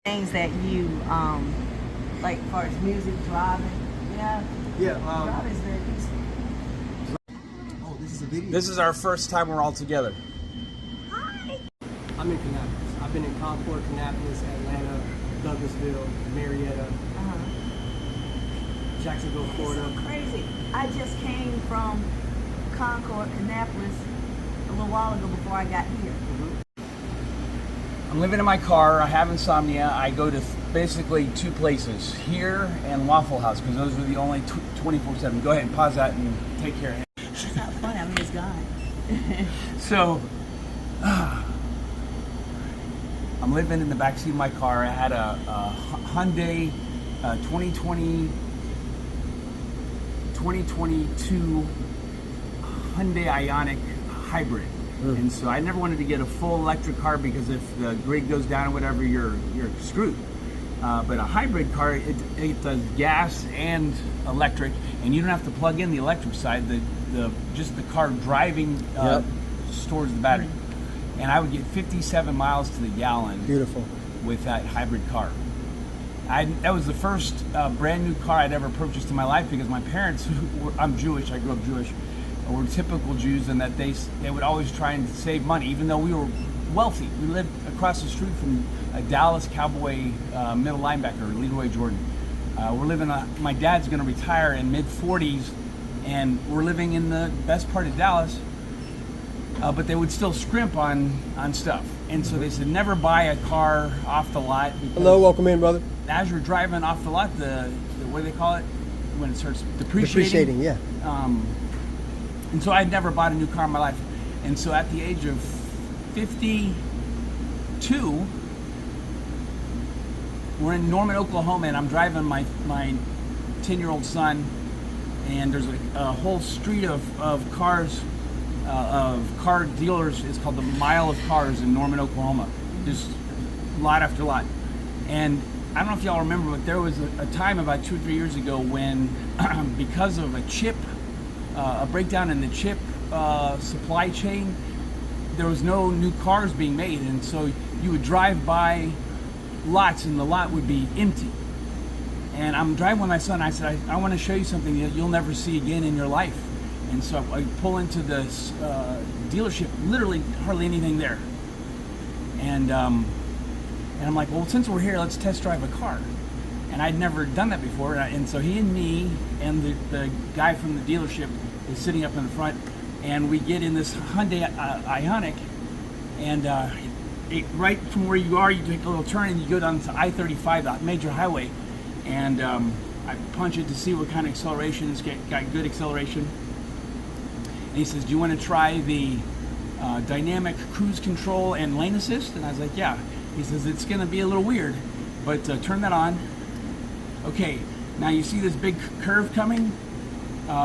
Things that you like, as far as music, driving. Yeah. Yeah. Driving is very peaceful. Oh, this is a video. This is our first time we're all together. Hi. I'm in Kannapolis. I've been in Concord, Kannapolis, Atlanta, Douglasville, Marietta, Jacksonville, Florida. It's so crazy. I just came from Concord, Kannapolis a little while ago before I got here. I'm living in my car. I have insomnia. I go to basically two places, here and Waffle House, because those are the only 24/7. Go ahead and pause that and take care of him. It's not funny. I mean, it's gone. So, I'm living in the backseat of my car. I had a Hyundai 2022 Hyundai Ioniq hybrid. And so I never wanted to get a full electric car because if the grid goes down or whatever, you're screwed. But a hybrid car, it does gas and electric, and you don't have to plug in the electric side. Just the car driving stores the battery. And I would get 57 miles to the gallon. Beautiful. With that hybrid car. That was the first brand new car I'd ever purchased in my life because my parents, I'm Jewish, I grew up Jewish, were typical Jews in that they would always try and save money, even though we were wealthy. We lived across the street from a Dallas Cowboy middle linebacker, Leroy Jordan. We're living, my dad's gonna retire in mid-40s, and we're living in the best part of Dallas, but they would still scrimp on stuff. And so they said, never buy a car off the lot. Hello, welcome in, brother. As you're driving off the lot, the what do they call it? When it starts depreciating. Depreciating, yeah. And so I'd never bought a new car in my life. And so at the age of 52, we're in Norman, Oklahoma, and I'm driving my 10-year-old son, and there's a whole street of cars, of car dealers. It's called the Mile of Cars in Norman, Oklahoma. Just lot after lot. And I don't know if y'all remember, but there was a time about 2 or 3 years ago when, because of a breakdown in the chip supply chain, there was no new cars being made, and so you would drive by lots and the lot would be empty. And I'm driving with my son. I said, I want to show you something that you'll never see again in your life. And so I pull into this dealership, literally hardly anything there. And I'm like, well, since we're here, let's test drive a car. And I'd never done that before, and so he and me and the guy from the dealership is sitting up in the front, and we get in this Hyundai Ioniq, and right from where you are, you take a little turn and you go down to I-35, the major highway, and I punch it to see what kind of acceleration. It's got good acceleration. And he says, do you want to try the dynamic cruise control and lane assist? And I was like, yeah. He says, it's going to be a little weird, but turn that on. Okay, now you see this big curve coming?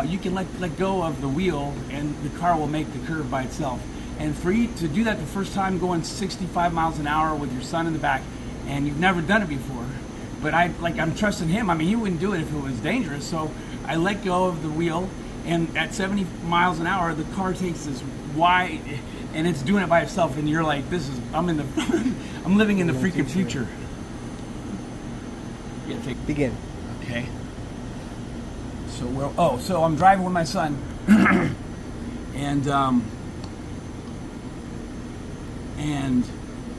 You can let go of the wheel and the car will make the curve by itself. And for you to do that the first time going 65 miles an hour with your son in the back, and you've never done it before, but I'm trusting him. I mean, he wouldn't do it if it was dangerous, so I let go of the wheel, and at 70 miles an hour, the car takes this wide, and it's doing it by itself, and you're like, I'm living in the freaking future. Yeah, Begin. Okay. So so I'm driving with my son, and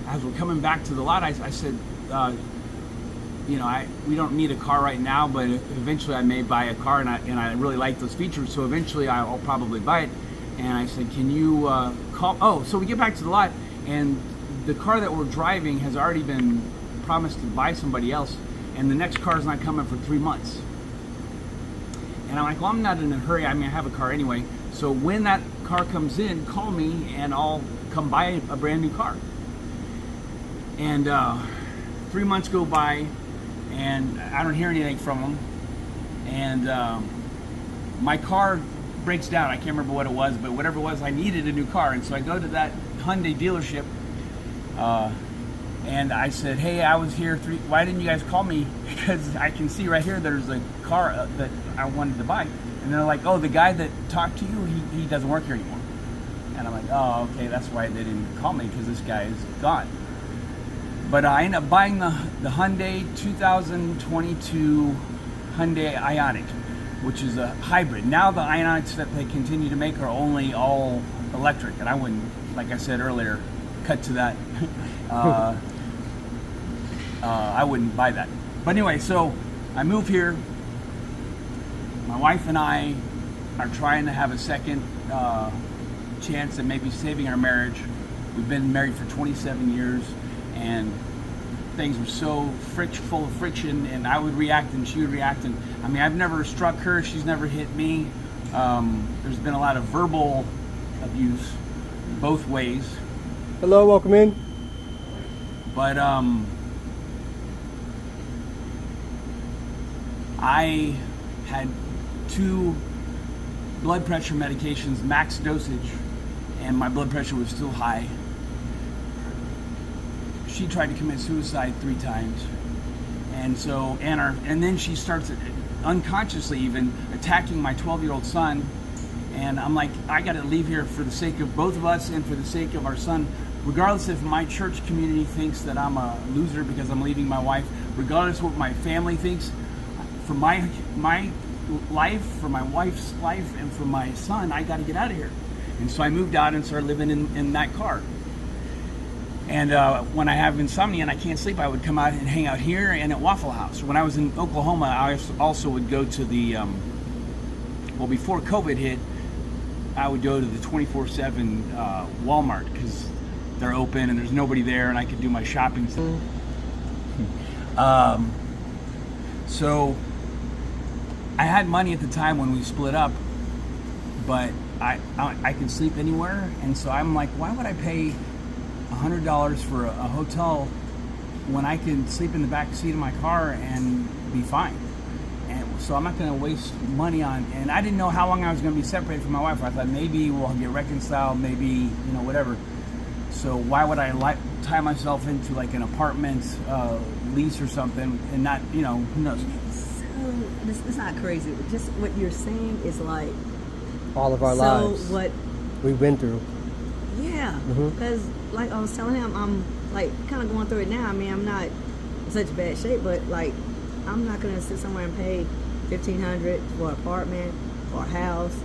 as we're coming back to the lot, I said, we don't need a car right now, but eventually I may buy a car, and I really like those features, so eventually I'll probably buy it. And I said, can you call? Oh, so we get back to the lot, and the car that we're driving has already been promised to buy somebody else, and the next car is not coming for 3 months. And I'm like, well, I'm not in a hurry. I mean, I have a car anyway. So when that car comes in, call me and I'll come buy a brand new car. And 3 months go by and I don't hear anything from them. And my car breaks down. I can't remember what it was, but whatever it was, I needed a new car. And so I go to that Hyundai dealership and I said, hey, I was here why didn't you guys call me? Because I can see right here there's a car that I wanted to buy. And they're like, oh, the guy that talked to you, he doesn't work here anymore. And I'm like, oh, okay, that's why they didn't call me, because this guy is gone. But I ended up buying the Hyundai 2022 Hyundai Ioniq, which is a hybrid. Now the Ioniqs that they continue to make are only all electric, and I wouldn't, like I said earlier, cut to that. I wouldn't buy that. But anyway, so I move here. My wife and I are trying to have a second chance at maybe saving our marriage. We've been married for 27 years, and things were so full of friction, and I would react and she would react. And I mean, I've never struck her, she's never hit me. There's been a lot of verbal abuse both ways. Hello, welcome in. But I had 2 blood pressure medications, max dosage, and my blood pressure was still high. She tried to commit suicide 3 times, and so and then she starts unconsciously even attacking my 12-year-old son. And I'm like, I got to leave here for the sake of both of us and for the sake of our son, regardless if my church community thinks that I'm a loser because I'm leaving my wife, regardless what my family thinks. For my life, for my wife's life, and for my son, I got to get out of here. And so I moved out and started living in that car. And when I have insomnia and I can't sleep, I would come out and hang out here and at Waffle House. When I was in Oklahoma, I also would go to the, well, before COVID hit, I would go to the 24/7 Walmart because they're open and there's nobody there, and I could do my shopping. So I had money at the time when we split up, but I could sleep anywhere, and so I'm like, why would I pay $100 for a hotel when I can sleep in the back seat of my car and be fine? And so I'm not going to waste money on, and I didn't know how long I was going to be separated from my wife. I thought maybe we'll get reconciled, maybe, whatever. So why would I tie myself into like an apartment lease or something and not, who knows? So it's not crazy. Just what you're saying is like All of our lives. So what we've been through. Yeah, because like I was telling him, I'm like kind of going through it now. I mean, I'm not in such bad shape, but like I'm not gonna sit somewhere and pay $1,500 for an apartment or a house,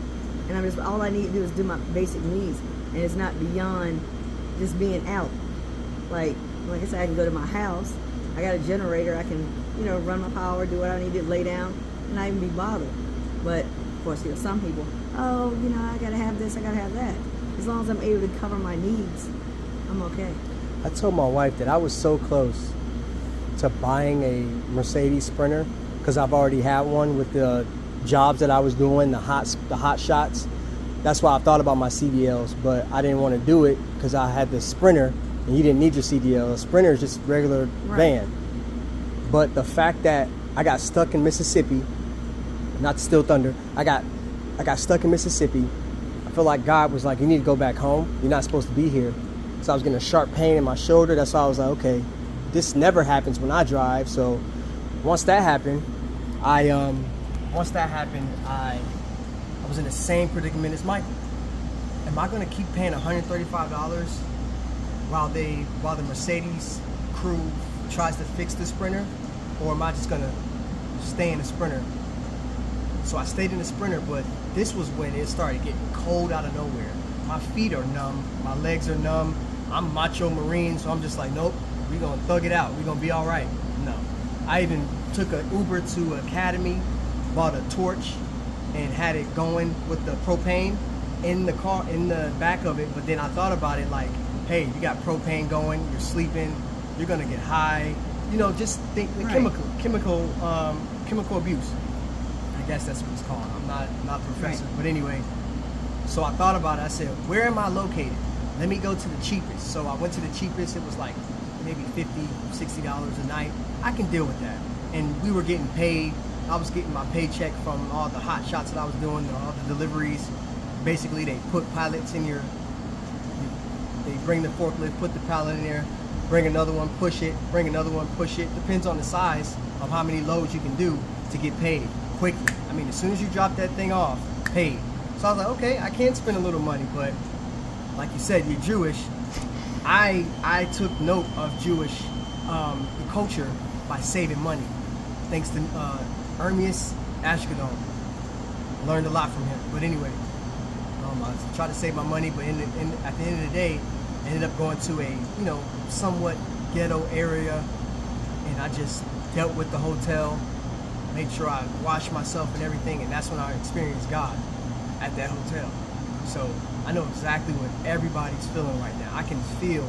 and I'm just all I need to do is do my basic needs, and it's not beyond just being out. Like I said, I can go to my house. I got a generator. I can run my power, do what I need to, lay down, and not even be bothered. But of course, some people, I gotta have this, I gotta have that. As long as I'm able to cover my needs, I'm okay. I told my wife that I was so close to buying a Mercedes Sprinter because I've already had one with the jobs that I was doing, the hot shots. That's why I thought about my CDLs, but I didn't want to do it because I had the Sprinter, and you didn't need your CDL. A Sprinter is just a regular van. But the fact that I got stuck in Mississippi, not to steal thunder, I got stuck in Mississippi. I feel like God was like, you need to go back home. You're not supposed to be here. So I was getting a sharp pain in my shoulder. That's why I was like, okay, this never happens when I drive. So once that happened, I was in the same predicament as Michael. Am I going to keep paying $135 while the Mercedes crew tries to fix the Sprinter, or am I just going to stay in the Sprinter? So I stayed in the Sprinter, but this was when it started getting cold out of nowhere. My feet are numb, my legs are numb. I'm macho Marine, so I'm just like, nope, we're going to thug it out. We're going to be all right. No. I even took an Uber to Academy, bought a torch, and had it going with the propane in the car, in the back of it. But then I thought about it like, hey, you got propane going, you're sleeping, you're going to get high. Just think the chemical abuse. I guess that's what it's called. I'm not a professor, but anyway. So I thought about it. I said, where am I located? Let me go to the cheapest. So I went to the cheapest. It was like maybe $50, $60 a night. I can deal with that. And we were getting paid. I was getting my paycheck from all the hot shots that I was doing, all the deliveries. Basically, they put pallets in they bring the forklift, put the pallet in there, bring another one, push it, bring another one, push it. Depends on the size of how many loads you can do to get paid quickly. I mean, as soon as you drop that thing off, paid. So I was like, okay, I can spend a little money, but like you said, you're Jewish. I took note of Jewish the culture by saving money. Thanks to Ermias Ashkodom. Learned a lot from him. But anyway, I tried to save my money, but at the end of the day, I ended up going to a somewhat ghetto area, and I just dealt with the hotel, made sure I washed myself and everything, and that's when I experienced God at that hotel. So I know exactly what everybody's feeling right now. I can feel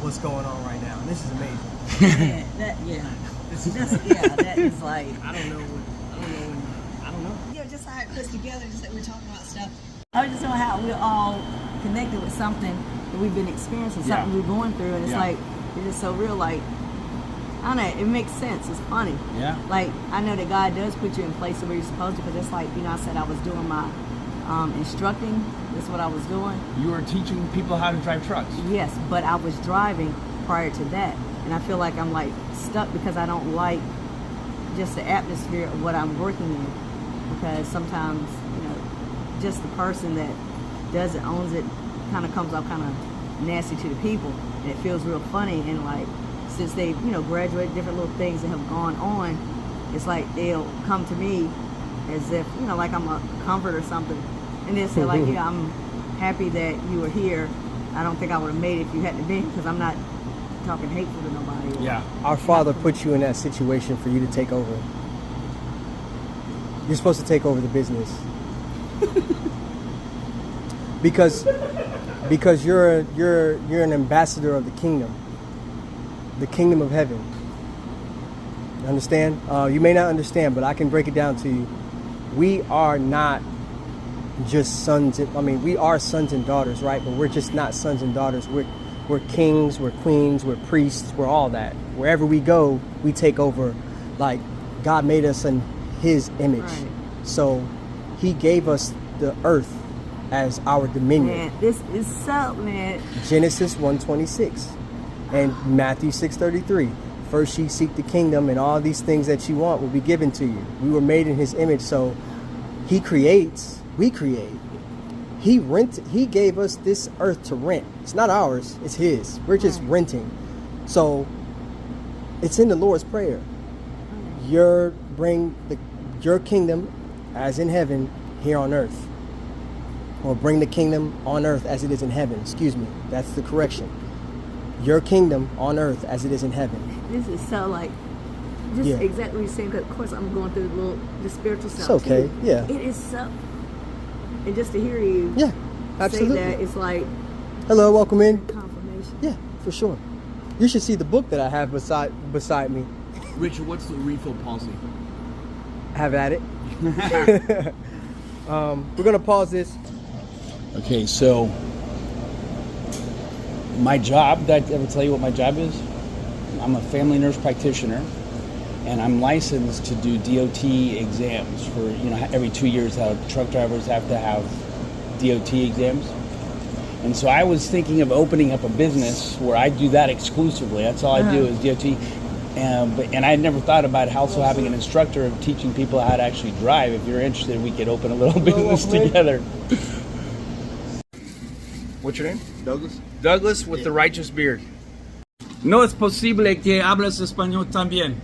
what's going on right now, and this is amazing. That is like I don't know. just how it puts together. Just like we're talking about stuff. I just know how we're all connected with something that we've been experiencing, something we're going through, and it's like it's just so real. Like I don't know, it makes sense. It's funny. Yeah. Like I know that God does put you in places where you're supposed to, because it's like I said I was doing my instructing. That's what I was doing. You were teaching people how to drive trucks. Yes, but I was driving prior to that, and I feel like I'm like stuck because I don't like just the atmosphere of what I'm working in, because sometimes just the person that does it, owns it, kind of comes off kind of nasty to the people, and it feels real funny. And like since they graduated, different little things that have gone on, it's like they'll come to me as if like I'm a comfort or something, and they'll say like I'm happy that you were here. I don't think I would have made it if you hadn't been, because I'm not talking hateful to nobody. Yeah. Our Father put you in that situation for you to take over. You're supposed to take over the business. because you're an ambassador of the kingdom of heaven. You understand? You may not understand, but I can break it down to you. We are not just sons. We are sons and daughters, right? But we're just not sons and daughters. We're kings, we're queens, we're priests, we're all that. Wherever we go, we take over. Like God made us in His image, Right. so He gave us the earth as our dominion. Man, this is so, man. Genesis 1:26 and Matthew 6:33. First ye seek the kingdom, and all these things that you want will be given to you. We were made in His image, so He creates, we create. He gave us this earth to rent. It's not ours, it's His. We're just renting. So it's in the Lord's Prayer. Bring your kingdom as in heaven here on earth. Or bring the kingdom on earth as it is in heaven. Excuse me. That's the correction. Your kingdom on earth as it is in heaven. This is so like just exactly what you're saying, because of course I'm going through the spiritual stuff. It's okay, too. yeah. It is so, and just to hear you Absolutely. say that, it's like Hello, welcome in. confirmation. Yeah, for sure. You should see the book that I have beside me. Richard, what's the refill policy? Have at it. We're gonna pause this. Okay, so my job, did I ever tell you what my job is? I'm a family nurse practitioner, and I'm licensed to do DOT exams for, every 2 years how truck drivers have to have DOT exams. And so I was thinking of opening up a business where I do that exclusively. That's all I do is DOT. And I had never thought about also having an instructor of teaching people how to actually drive. If you're interested, we could open a little business together. What's your name? Douglas. Douglas with the righteous beard. No es posible que hables español también.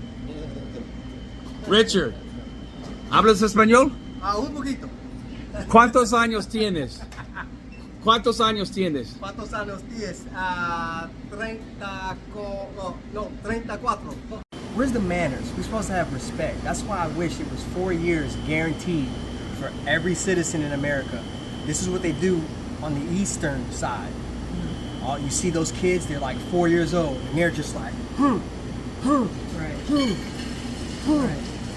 Richard, ¿hablas español? Un poquito. ¿Cuántos años tienes? ¿Cuántos años tienes? ¿Cuántos años tienes? 34. Where's the manners? We're supposed to have respect. That's why I wish it was 4 years guaranteed for every citizen in America. This is what they do on the eastern side. You see those kids, they're like 4 years old, and they're just like,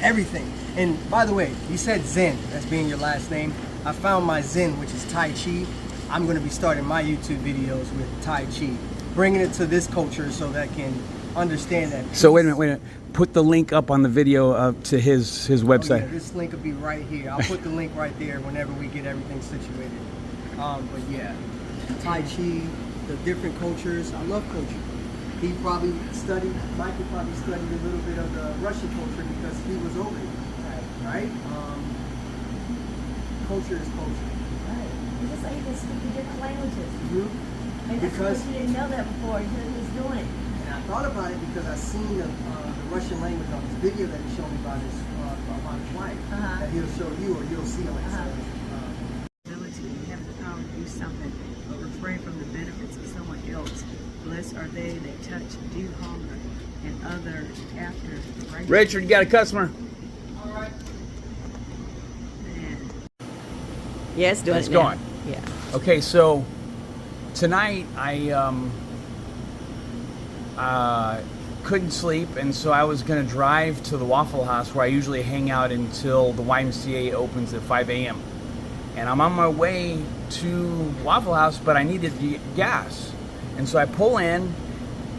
everything. And by the way, you said Zinn, that's being your last name. I found my Zinn, which is Tai Chi. I'm going to be starting my YouTube videos with Tai Chi, bringing it to this culture so that I can understand that. So wait a minute. Put the link up on the video to his website. Oh, yeah, this link will be right here. I'll put the link right there whenever we get everything situated. But yeah, Tai Chi, the different cultures. I love culture. He probably studied, Michael probably studied a little bit of the Russian culture because he was over here, right? Culture is culture. Right. You just like you can speak the different languages. Mm-hmm. And Because you didn't know that before. You was doing it. And thought about it because I seen the Russian language on this video that he showed me about his wife. That he'll show you or you'll see on his Ability and having the power to do something, but refrain from the benefits of someone else. Blessed are they that touch, do hunger, and other after righteousness. Richard, you got a customer? Man. Yeah, it's doing It's it now. going. Yeah. Okay, so tonight I couldn't sleep, and so I was going to drive to the Waffle House where I usually hang out until the YMCA opens at 5 a.m. And I'm on my way to Waffle House, but I needed gas. And so I pull in,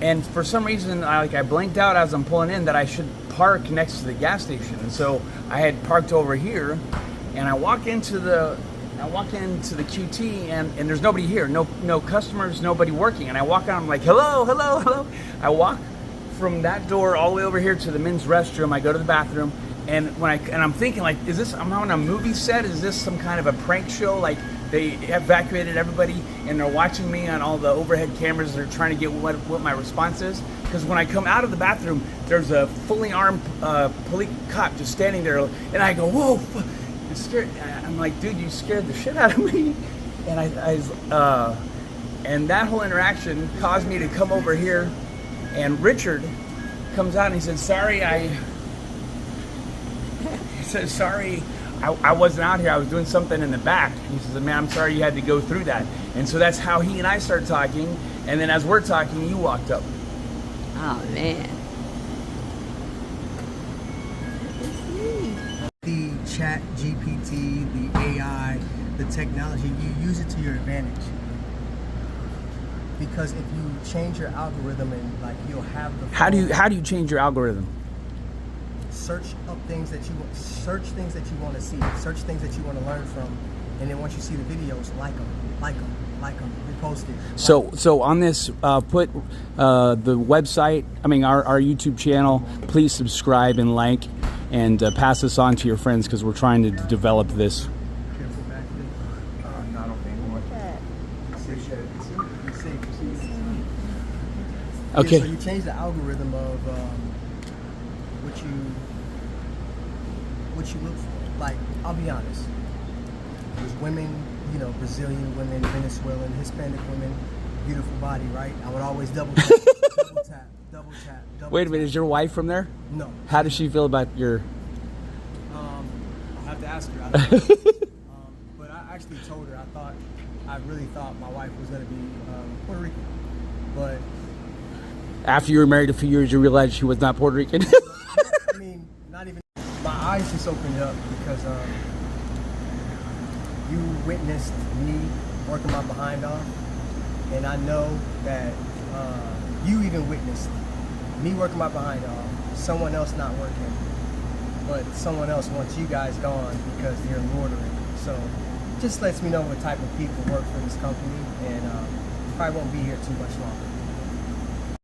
and for some reason I blinked out as I'm pulling in that I should park next to the gas station. And so I had parked over here, and I walk into the QT, and there's nobody here, no customers, nobody working. And I walk out, I'm like, hello, hello, hello. I walk from that door all the way over here to the men's restroom. I go to the bathroom, and I'm thinking, like, is this, I'm on a movie set? Is this some kind of a prank show? Like, they evacuated everybody and they're watching me on all the overhead cameras. They're trying to get what my response is. Because when I come out of the bathroom, there's a fully armed police cop just standing there, and I go, whoa. I'm scared. I'm like, dude, you scared the shit out of me. And and that whole interaction caused me to come over here, and Richard comes out and he said, sorry, I wasn't out here. I was doing something in the back. He says, man, I'm sorry you had to go through that. And so that's how he and I started talking. And then as we're talking, you walked up. Oh, man. The chat GPT, the AI, the technology, you use it to your advantage. Because if you change your algorithm and like you'll have the How do you change your algorithm? search things that you want to see, search things that you want to learn from, and then once you see the videos, like them, repost it. So on this, put the website, our YouTube channel. Please subscribe and like, and pass this on to your friends, because we're trying to develop this. Careful back there. Not okay. Okay. Yeah, so you change the algorithm of what you look for. Like, I'll be honest. There's women, Brazilian women, Venezuelan, Hispanic women, beautiful body, right? I would always double tap, double tap. Wait a minute, is your wife from there? No. How does she feel about your... I'll have to ask her. I don't know. But I actually told her I really thought my wife was going to be Puerto Rican. But After you were married a few years, you realized she was not Puerto Rican? not even. My eyes just opened up because you witnessed me working my behind off, and I know that you even witnessed me working my behind off, someone else not working, but someone else wants you guys gone because you're loitering. So just lets me know what type of people work for this company, and probably won't be here too much longer.